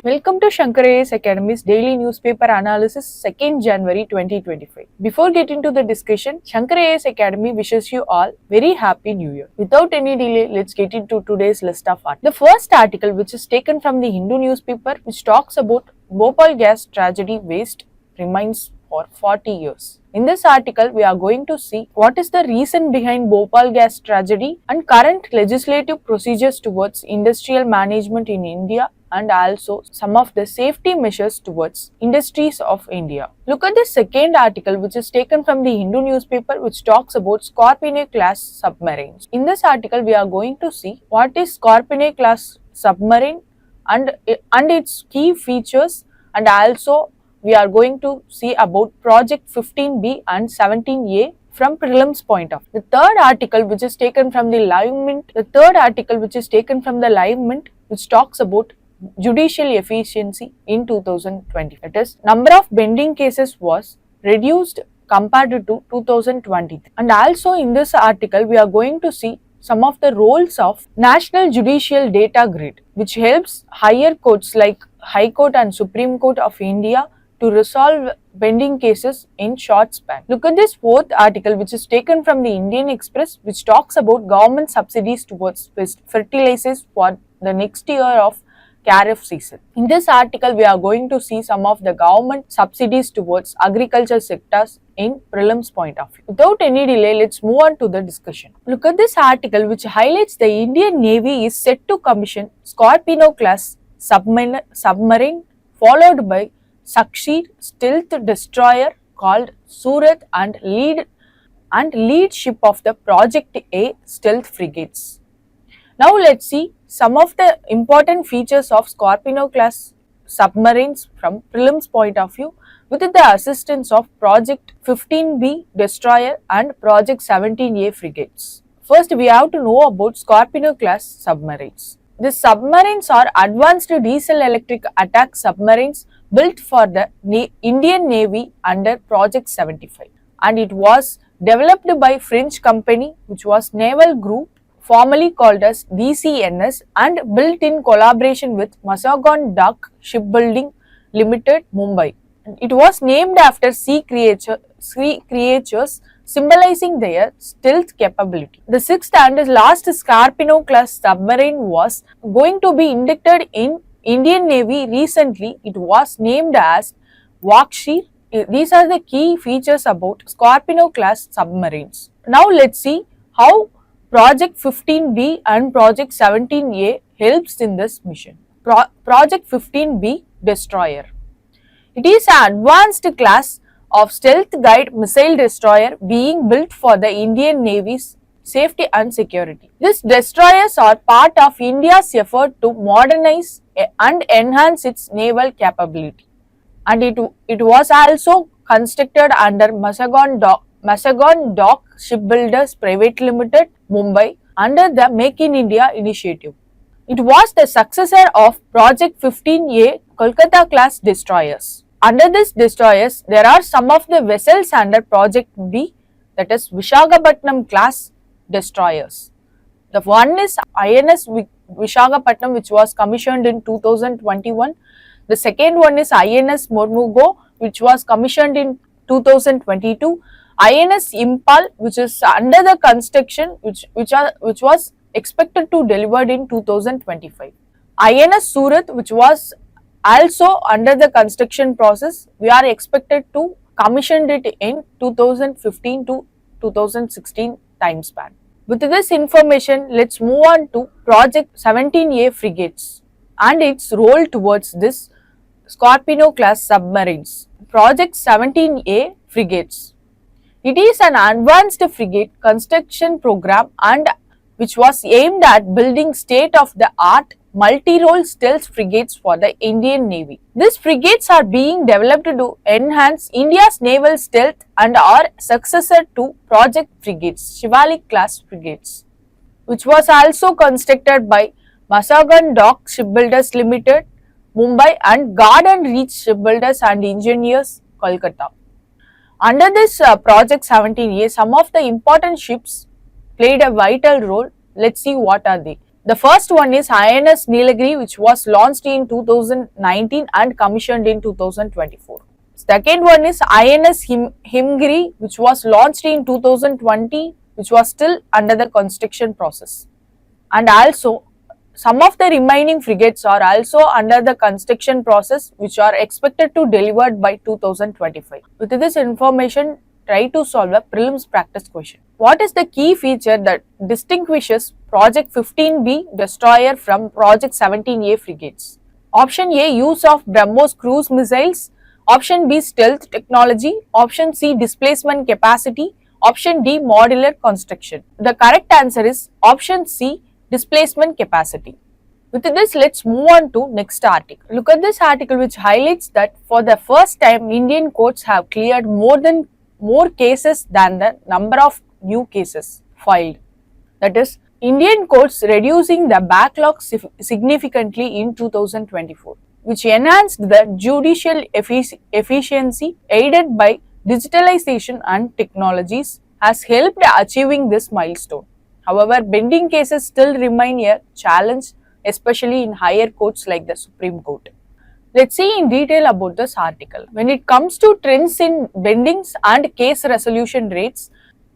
Welcome to Shankar IAS Academy's daily newspaper analysis 2nd January 2025. Before getting to the discussion, Shankar IAS Academy wishes you all very happy new year. Without any delay, let's get into today's list of articles. The first article, which is taken from the Hindu newspaper, which talks about Bhopal gas tragedy waste remains for 40 years. In this article, we are going to see what is the reason behind Bhopal gas tragedy and current legislative procedures towards industrial management in India, and also some of the safety measures towards industries of India. Look at the second article, which is taken from the Hindu newspaper, which talks about Scorpene class submarines. In this article, we are going to see what is Scorpene class submarine and its key features, and also we are going to see about Project 15B and 17A from prelims point of view. The third article, which is taken from the Live Mint, which talks about judicial efficiency in 2020. That is, number of pending cases was reduced compared to 2020. And also in this article, we are going to see some of the roles of National Judicial Data Grid, which helps higher courts like High Court and Supreme Court of India to resolve pending cases in short span. Look at this fourth article, which is taken from the Indian Express, which talks about government subsidies towards fertilizers for the next year of Kharif season. In this article, we are going to see some of the government subsidies towards agriculture sectors in prelims point of view. Without any delay, let's move on to the discussion. Look at this article, which highlights the Indian Navy is set to commission Scorpeno class submarine followed by Sakshi stealth destroyer called Surat and lead ship of the Project A stealth frigates. Now let's see some of the important features of Scorpeno class submarines from prelims point of view with the assistance of Project 15B destroyer and Project 17A frigates. First, we have to know about Scorpeno class submarines. The submarines are advanced diesel electric attack submarines built for the Indian Navy under Project 75, and it was developed by French company which was Naval Group, formerly called as DCNS, and built in collaboration with Mazagon Dock Shipbuilding Limited, Mumbai. It was named after sea creatures symbolizing their stealth capability. The sixth and last Scorpeno class submarine was going to be inducted in Indian Navy recently. It was named as Vakshir. These are the key features about Scorpeno class submarines. Now let's see how Project 15B and Project 17A helps in this mission. Project 15B destroyer. It is an advanced class of stealth guide missile destroyer being built for the Indian Navy's safety and security. These destroyers are part of India's effort to modernize and enhance its naval capability. And it was also constructed under Mazagon Dock Shipbuilders Private Limited, Mumbai, under the Make in India initiative. It was the successor of Project 15A Kolkata class destroyers. Under these destroyers, there are some of the vessels under Project B, that is Visakhapatnam class destroyers. The one is INS Visakhapatnam, which was commissioned in 2021. The second one is INS Mormugo, which was commissioned in 2022. INS Impal, which is under the construction, which was expected to delivered in 2025. INS Surat, which was also under the construction process, we are expected to commission it in 2015 to 2016 time span. With this information, let's move on to Project 17A frigates and its role towards this Scorpeno class submarines. Project 17A frigates. It is an advanced frigate construction program and which was aimed at building state-of-the-art multi-role stealth frigates for the Indian Navy. These frigates are being developed to enhance India's naval stealth and are successor to Project frigates, Shivalik class frigates, which was also constructed by Mazagon Dock Shipbuilders Limited, Mumbai, and Garden Reach Shipbuilders and Engineers, Kolkata. Under this Project 17A, some of the important ships played a vital role. Let's see what are they. The first one is INS Nilagiri, which was launched in 2019 and commissioned in 2024. Second one is INS Himgiri, which was launched in 2020, which was still under the construction process. And also, some of the remaining frigates are also under the construction process, which are expected to delivered by 2025. With this information, try to solve a prelims practice question. What is the key feature that distinguishes Project 15B destroyer from Project 17A frigates? Option A, use of BrahMos cruise missiles. Option B, stealth technology. Option C, displacement capacity. Option D, modular construction. The correct answer is option C, displacement capacity. With this, let's move on to next article. Look at this article, which highlights that for the first time, Indian courts have cleared more cases than the number of new cases filed. That is, Indian courts reducing the backlog significantly in 2024, which enhanced the judicial efficiency aided by digitalization and technologies, has helped achieving this milestone. However, pending cases still remain a challenge, especially in higher courts like the Supreme Court. Let's see in detail about this article. When it comes to trends in bendings and case resolution rates,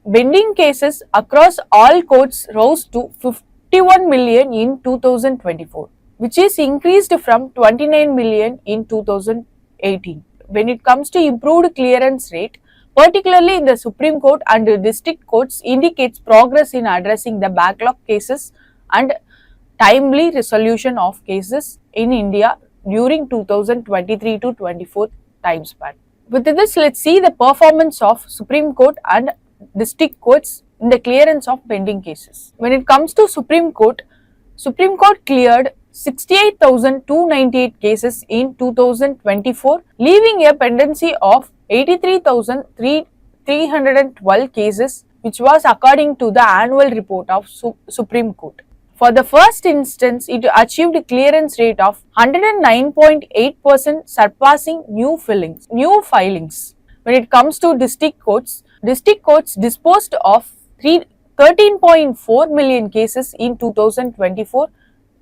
bending cases across all courts rose to 51 million in 2024, which is increased from 29 million in 2018. When it comes to improved clearance rate, particularly in the Supreme Court and the district courts, indicates progress in addressing the backlog cases and timely resolution of cases in India during 2023 to 24 time span. With this, let's see the performance of Supreme Court and district courts in the clearance of pending cases. When it comes to Supreme Court cleared 68,298 cases in 2024, leaving a pendency of 83,312 cases, which was according to the annual report of Supreme Court. For the first instance, it achieved a clearance rate of 109.8%, surpassing new filings. When it comes to district courts disposed of 13.4 million cases in 2024,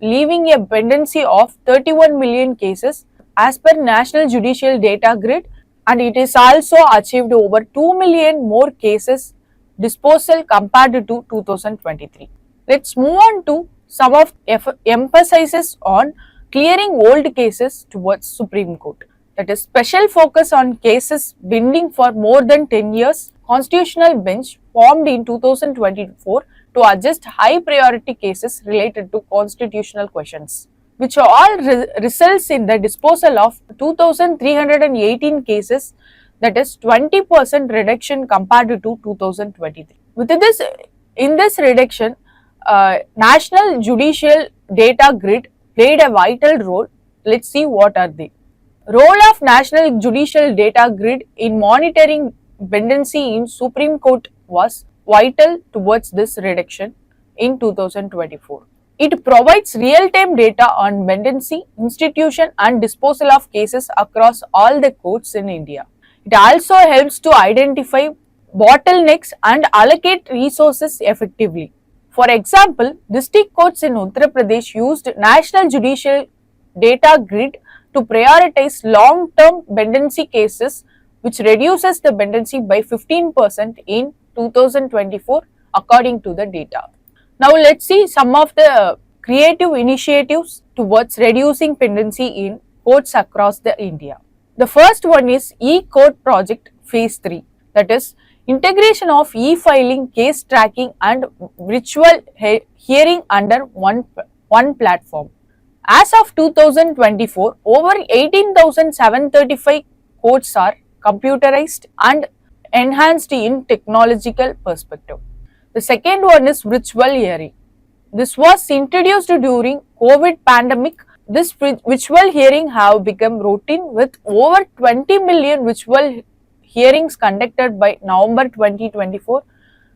leaving a pendency of 31 million cases as per National Judicial Data Grid, and it is also achieved over 2 million more cases disposal compared to 2023. Let's move on to some of emphasis on clearing old cases towards Supreme Court. That is, special focus on cases pending for more than 10 years. Constitutional bench formed in 2024 to adjust high priority cases related to constitutional questions, which all results in the disposal of 2,318 cases, that is 20% reduction compared to 2023. With this, in this reduction, National Judicial Data Grid played a vital role. Let's see what are they. Role of National Judicial Data Grid in monitoring pendency in Supreme Court was vital towards this reduction in 2024. It provides real-time data on pendency, institution and disposal of cases across all the courts in India. It also helps to identify bottlenecks and allocate resources effectively. For example, district courts in Uttar Pradesh used National Judicial Data Grid to prioritize long-term pendency cases, which reduces the pendency by 15% in 2024 according to the data. Now let's see some of the creative initiatives towards reducing pendency in courts across the India. The first one is e-court project phase 3, that is integration of e-filing, case tracking and virtual hearing under one platform. As of 2024, over 18,735 courts are computerized and enhanced in technological perspective. The second one is virtual hearing. This was introduced during COVID pandemic. This virtual hearing have become routine with over 20 million virtual hearings conducted by November 2024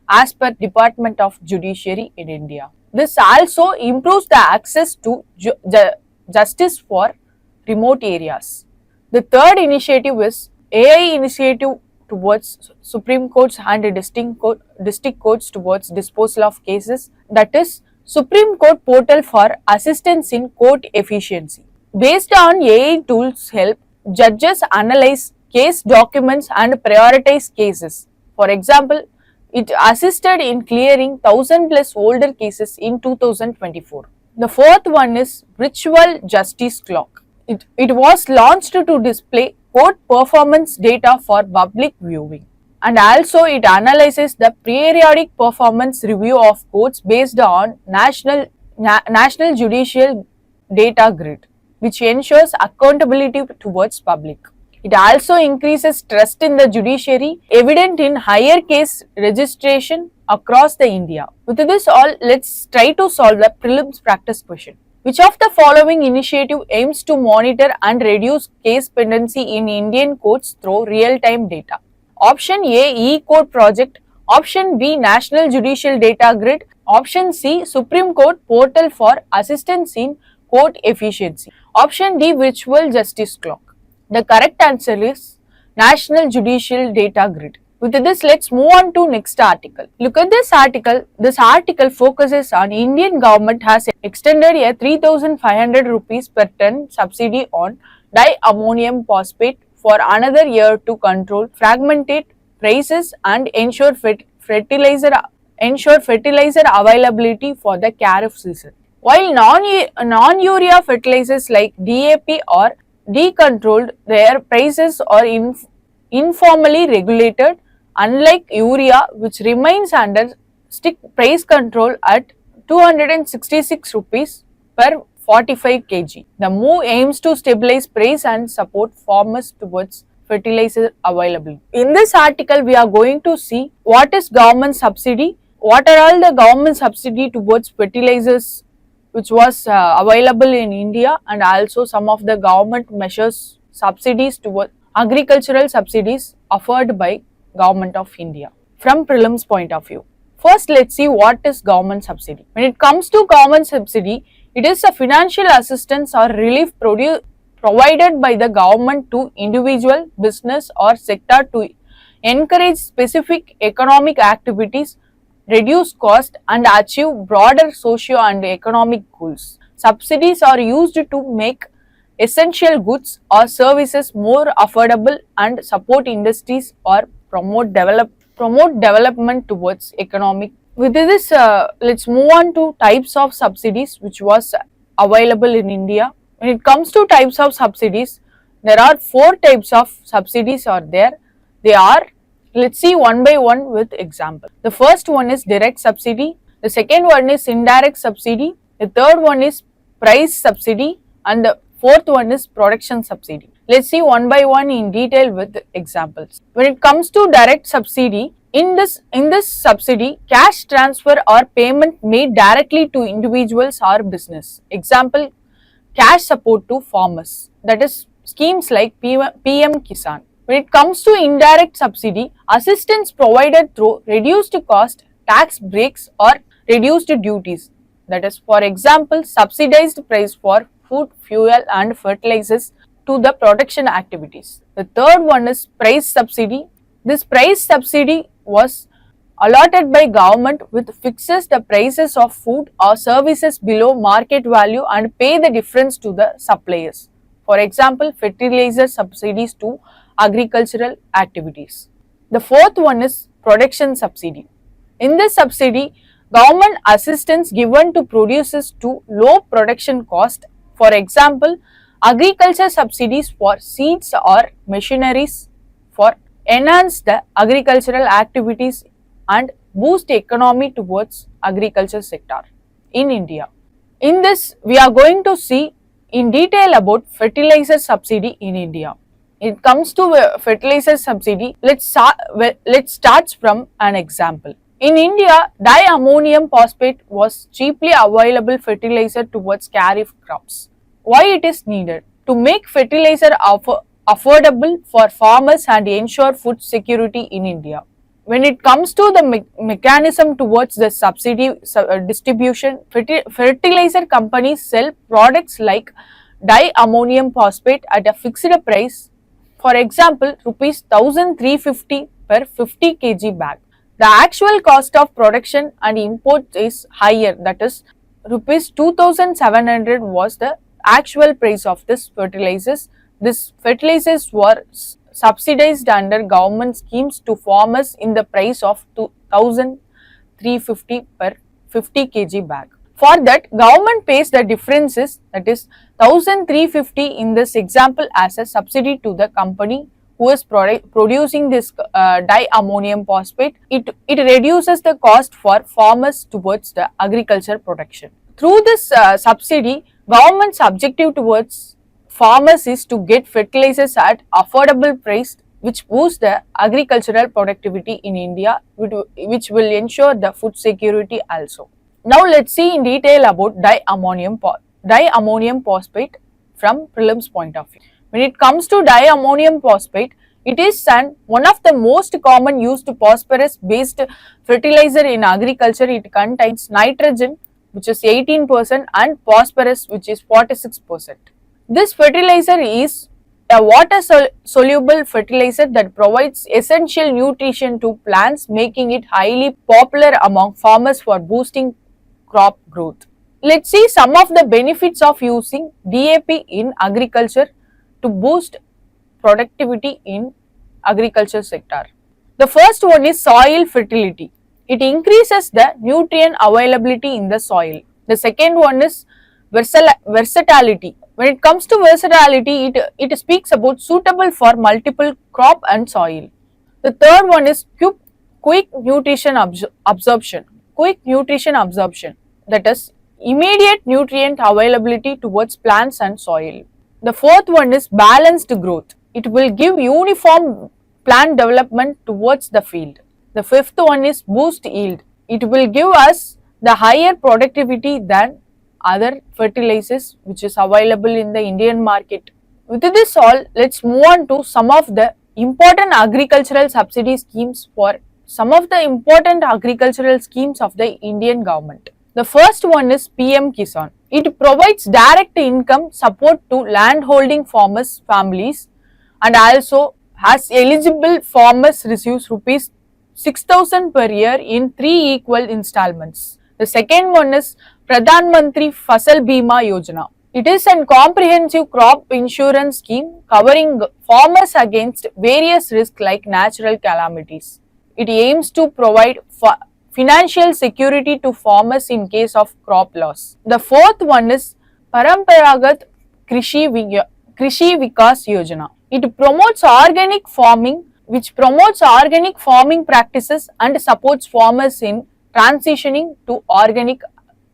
as per Department of Judiciary in India. This also improves the access to justice for remote areas. The third initiative is AI initiative towards Supreme Courts and district courts towards disposal of cases, that is Supreme Court portal for assistance in court efficiency. Based on AI tools help judges analyze case documents and prioritize cases. For example, it assisted in clearing 1000 plus older cases in 2024. The fourth one is Virtual Justice Clock. It was launched to display court performance data for public viewing. And also it analyzes the periodic performance review of courts based on National Judicial Data Grid, which ensures accountability towards public. It also increases trust in the judiciary, evident in higher case registration across the India. With this all, let's try to solve the prelims practice question. Which of the following initiative aims to monitor and reduce case pendency in Indian courts through real-time data? Option A, E-Court project. Option B, National Judicial Data Grid. Option C, Supreme Court portal for assistance in court efficiency. Option D, Virtual Justice Clock. The correct answer is National Judicial Data Grid. With this, let's move on to next article. Look at this article. This article focuses on Indian government has extended a 3,500 rupees per ton subsidy on diammonium phosphate for another year to control fragmented prices and ensure fertilizer availability for the Kharif season. While non-urea fertilizers like DAP are decontrolled, their prices are informally regulated, unlike urea, which remains under strict price control at 266 rupees per 45 kg. The move aims to stabilize price and support farmers towards fertilizer availability. In this article, we are going to see what is government subsidy, what are all the government subsidy towards fertilizers which was available in India, and also some of the government measures, subsidies towards agricultural subsidies offered by Government of India from prelims point of view. First, let's see what is government subsidy. When it comes to government subsidy, it is a financial assistance or relief provided by the government to individual, business or sector to encourage specific economic activities, reduce cost and achieve broader socio and economic goals. Subsidies are used to make essential goods or services more affordable and support industries or promote development towards economic. With this, let's move on to types of subsidies which was available in India. When it comes to types of subsidies, there are 4 types of subsidies are there. They are, let's see one by one with example. The first one is direct subsidy. The second one is indirect subsidy. The third one is price subsidy, and the fourth one is production subsidy. Let's see one by one in detail with examples. When it comes to direct subsidy, in this subsidy, cash transfer or payment made directly to individuals or business. Example, cash support to farmers. That is schemes like PM Kisan. When it comes to indirect subsidy, assistance provided through reduced cost, tax breaks or reduced duties. That is, for example, subsidized price for food, fuel and fertilizers to the production activities. The third one is price subsidy. This price subsidy was allotted by government which fixes the prices of food or services below market value and pay the difference to the suppliers. For example, fertilizer subsidies to agricultural activities. The fourth one is production subsidy. In this subsidy, government assistance given to producers to low production cost. For example, agriculture subsidies for seeds or machineries for enhance the agricultural activities and boost economy towards agriculture sector in India. In this, we are going to see in detail about fertilizer subsidy in India. It comes to fertilizer subsidy. Let's start from an example. In India, diammonium phosphate was cheaply available fertilizer towards Kharif crops. Why it is needed? To make fertilizer affordable for farmers and ensure food security in India. When it comes to the mechanism towards the subsidy distribution, fertilizer companies sell products like diammonium phosphate at a fixed price. For example, rupees 1350 per 50 kg bag. The actual cost of production and import is higher, that is rupees 2,700 was the actual price of this fertilizers. This fertilizers were subsidized under government schemes to farmers in the price of 2,350 per 50 kg bag. For that, government pays the differences, that is 1,350 in this example, as a subsidy to the company who is producing this diammonium phosphate. It reduces the cost for farmers towards the agriculture production. Through this subsidy, government's objective towards farmers is to get fertilizers at affordable price, which boosts the agricultural productivity in India, which will ensure the food security also. Now let's see in detail about diammonium phosphate from prelims point of view. When it comes to diammonium phosphate, it is one of the most common used phosphorus based fertilizer in agriculture. It contains nitrogen, which is 18%, and phosphorus, which is 46%. This fertilizer is a water soluble fertilizer that provides essential nutrition to plants, making it highly popular among farmers for boosting crop growth. Let's see some of the benefits of using DAP in agriculture to boost productivity in agriculture sector. The first one is soil fertility. It increases the nutrient availability in the soil. The second one is versatility. When it comes to versatility, it speaks about suitable for multiple crop and soil. The third one is quick nutrition absorption. Quick nutrition absorption, that is immediate nutrient availability towards plants and soil. The fourth one is balanced growth. It will give uniform plant development towards the field. The fifth one is boost yield. It will give us the higher productivity than other fertilizers which is available in the Indian market. With this all, let's move on to some of the important agricultural subsidy schemes of the Indian government. The first one is PM Kisan. It provides direct income support to landholding farmers families, and also has eligible farmers receives rupees 6,000 per year in 3 equal installments. The second one is Pradhan Mantri Fasal Bima Yojana. It is a comprehensive crop insurance scheme covering farmers against various risks like natural calamities. It aims to provide financial security to farmers in case of crop loss. The fourth one is Paramparagat Krishi Vikas Yojana. It promotes organic farming, which promotes organic farming practices and supports farmers in transitioning to organic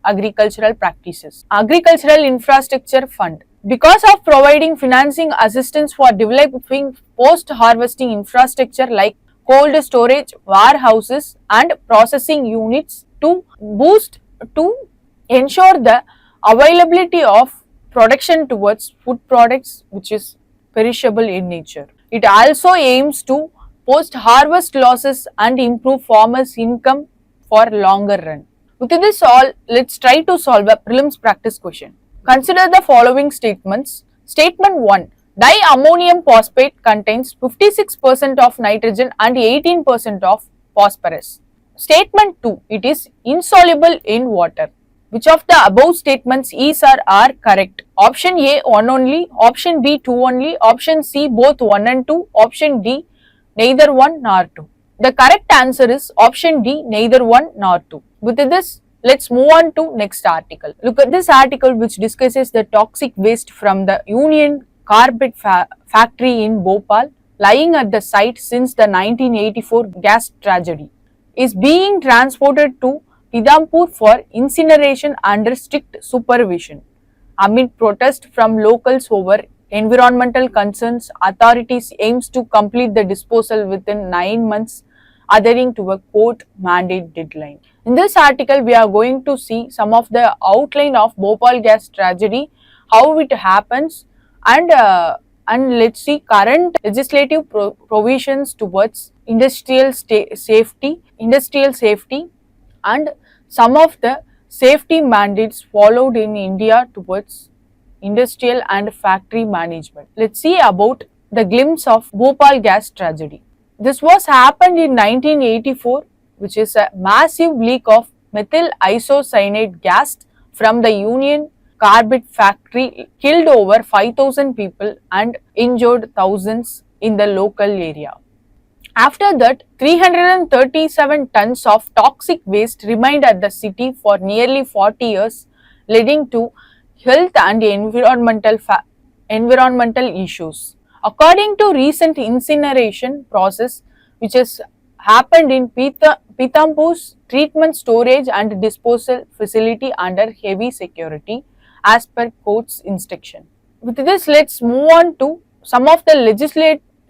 agricultural practices. Agricultural Infrastructure Fund. Because of providing financing assistance for developing post-harvesting infrastructure like cold storage, warehouses and processing units to ensure the availability of production towards food products which is perishable in nature. It also aims to post-harvest losses and improve farmers' income for longer run. With this all, let's try to solve a prelims practice question. Consider the following statements. Statement 1. Diammonium phosphate contains 56% of nitrogen and 18% of phosphorus. Statement 2. It is insoluble in water. Which of the above statements is or are correct? Option A 1 only, option B 2 only, option C both 1 and 2, option D neither 1 nor 2. The correct answer is option D neither 1 nor 2. With this, let's move on to next article. Look at this article which discusses the toxic waste from the Union Carbide factory in Bhopal, lying at the site since the 1984 gas tragedy, is being transported to Pidampur for incineration under strict supervision. Amid protest from locals over environmental concerns, authorities aims to complete the disposal within 9 months, adhering to a court mandate deadline. In this article, we are going to see some of the outline of Bhopal gas tragedy, how it happens, and let's see current legislative provisions towards industrial safety, and some of the safety mandates followed in India towards industrial and factory management. Let's see about the glimpse of Bhopal gas tragedy. This was happened in 1984, which is a massive leak of methyl isocyanate gas from the Union Carbide factory killed over 5,000 people and injured thousands in the local area. After that, 337 tons of toxic waste remained at the city for nearly 40 years, leading to health and environmental issues. According to recent incineration process which has happened in Pithampur's treatment storage and disposal facility under heavy security as per court's instruction. With this, let's move on to some of the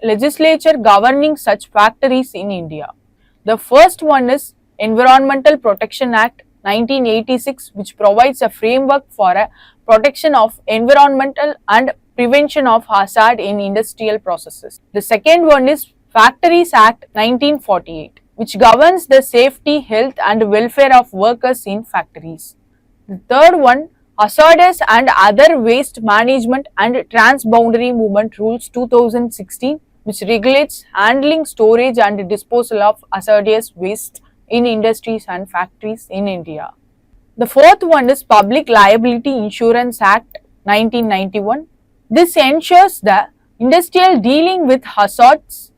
legislature governing such factories in India. The first one is Environmental Protection Act 1986, which provides a framework for a protection of environmental and prevention of hazard in industrial processes. The second one is Factories Act 1948, which governs the safety, health and welfare of workers in factories. The third one, Hazardous and Other Waste Management and Transboundary Movement Rules 2016, which regulates handling, storage and disposal of hazardous waste in industries and factories in India. The fourth one is Public Liability Insurance Act 1991. This ensures the industrial dealing with hazardous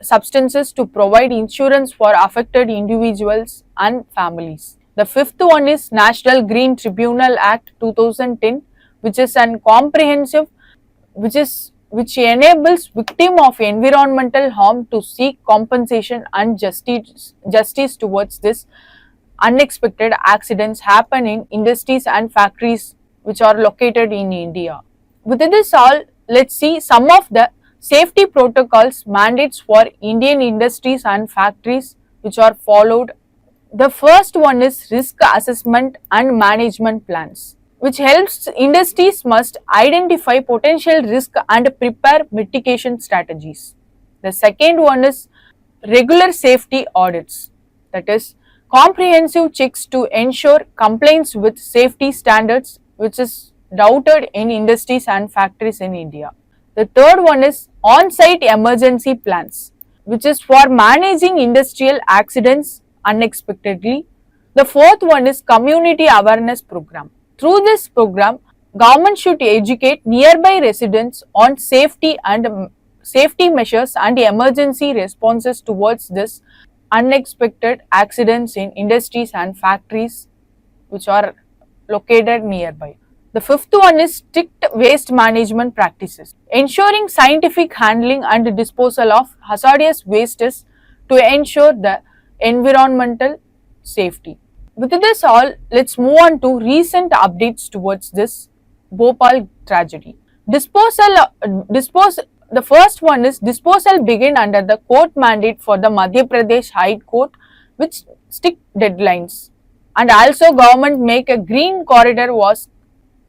substances to provide insurance for affected individuals and families. The fifth one is National Green Tribunal Act 2010, which is an comprehensive which enables victim of environmental harm to seek compensation and justice towards this unexpected accidents happen in industries and factories which are located in India. With this all, let's see some of the safety protocols mandates for Indian industries and factories which are followed. The first one is risk assessment and management plans, which helps industries must identify potential risk and prepare mitigation strategies. The second one is regular safety audits, that is comprehensive checks to ensure compliance with safety standards which is doubted in industries and factories in India. The third one is on-site emergency plans, which is for managing industrial accidents unexpectedly. The fourth one is community awareness program. Through this program, government should educate nearby residents on safety measures and emergency responses towards this unexpected accidents in industries and factories which are located nearby. The fifth one is strict waste management practices, ensuring scientific handling and disposal of hazardous wastes to ensure the environmental safety. With this all, let's move on to recent updates towards this Bhopal tragedy. The first one is disposal begin under the court mandate for the Madhya Pradesh High Court with strict deadlines, and also government make a green corridor was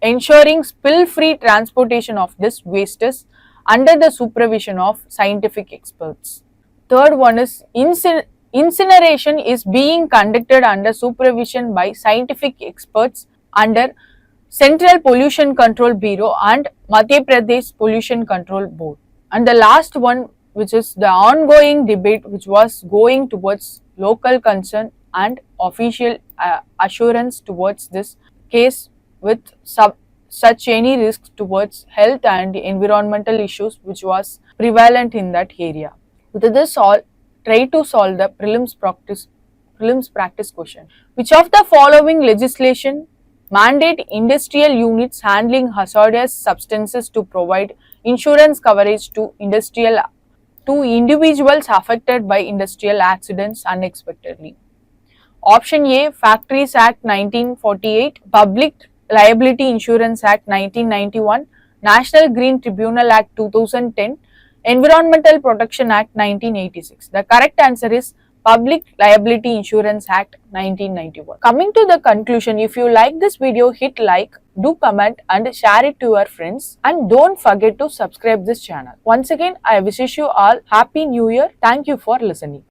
ensuring spill-free transportation of this wastes under the supervision of scientific experts. Third one is incineration is being conducted under supervision by scientific experts under Central Pollution Control Bureau and Madhya Pradesh Pollution Control Board. And the last one, which is the ongoing debate which was going towards local concern and official assurance towards this case with such any risks towards health and environmental issues which was prevalent in that area. With this all, try to solve the prelims practice question. Which of the following legislation mandate industrial units handling hazardous substances to provide insurance coverage to individuals affected by industrial accidents unexpectedly? Option A, Factories Act 1948, Public Liability Insurance Act 1991, National Green Tribunal Act 2010, Environmental Protection Act 1986. The correct answer is Public Liability Insurance Act 1991. Coming to the conclusion, if you like this video, hit like, do comment and share it to your friends, and don't forget to subscribe this channel. Once again, I wish you all Happy New Year. Thank you for listening.